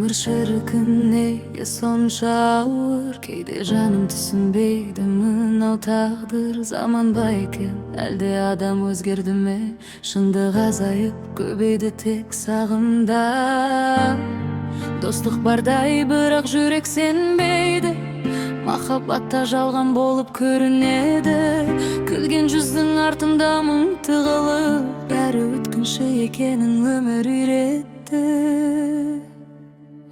Өмір шіркін неге сонша ауыр, кейде жаным түсінбейді мынау тағдыр. Заман ба екен, әлде адам өзгерді ме? Шындық азайып көбейді тек сағымда. Достық бардай бірақ жүрек сенбейді, махаббатта жалған болып көрінеді. Күлген жүздің артында мұң тығылып, бәрі өткінші екенін өмір үйретті.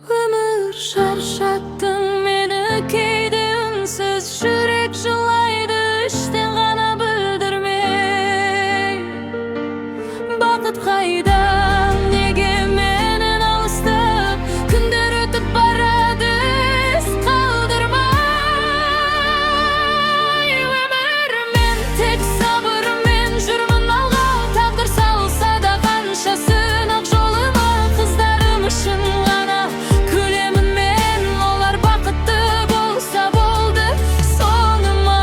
Өмір шаршаттың мені кейде үнсіз, жүрек жылайды іштен ғана білдірмей. Бақыт қайда, неге менен алыстап, күндер өтіп барады із қалдырмай. Өмірмен тек сабырмен жүрмін алға, тағдыр салса да қанша сынақ жолыма. Қыздарым үшін ғана күлемін мен, олар бақытты болса болды соңыма.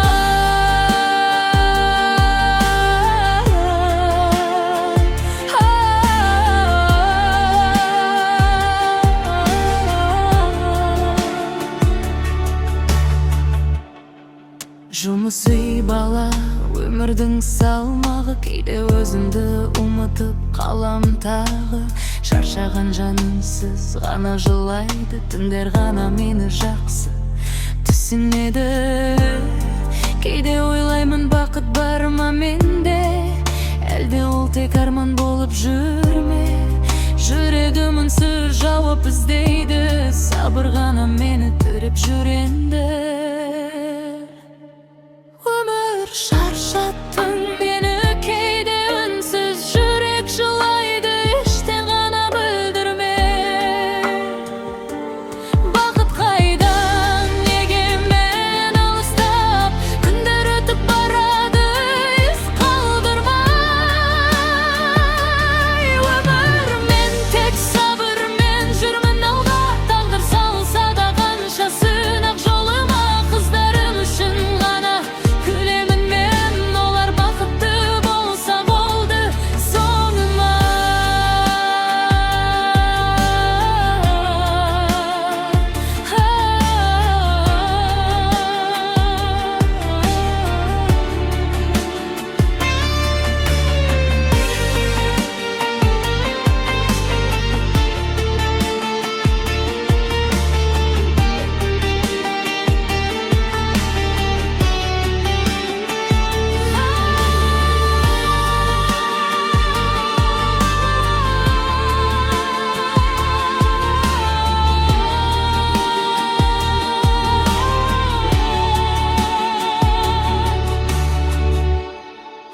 Жұмыс үй бала, өмірдің салмағы, кейде өзімді ұмытып қалам тағы. Шаршаған жанымсыз ғана жылайды, түндер ғана мені жақсы түсінеді. Кейде ойлаймын, бақыт бар ма менде, әлде ол тек арман болып жүр ме? Жүрегім үнсіз жауап іздейді, сабыр ғана мені түріп жүр енді. Өмір шаршаттың мені кейде үнсіз, жүрек жылайды іштен ғана білдірмей. Бақыт қайда, неге мен алыстап, күндер өтіп барады із қалдырмай. Өмірмен тек сабырмен жүрмін алға, тағдыр салса да қанша сынақ жолыма. Қыздарым үшін ғана күлемін мен, олар бақытты болса болды соңыма.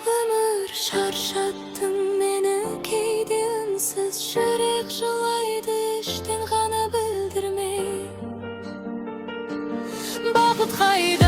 Өмір шаршаттың мені кейде үнсіз, жүрек жылайды іштен ғана білдірмей. Бақыт қайда,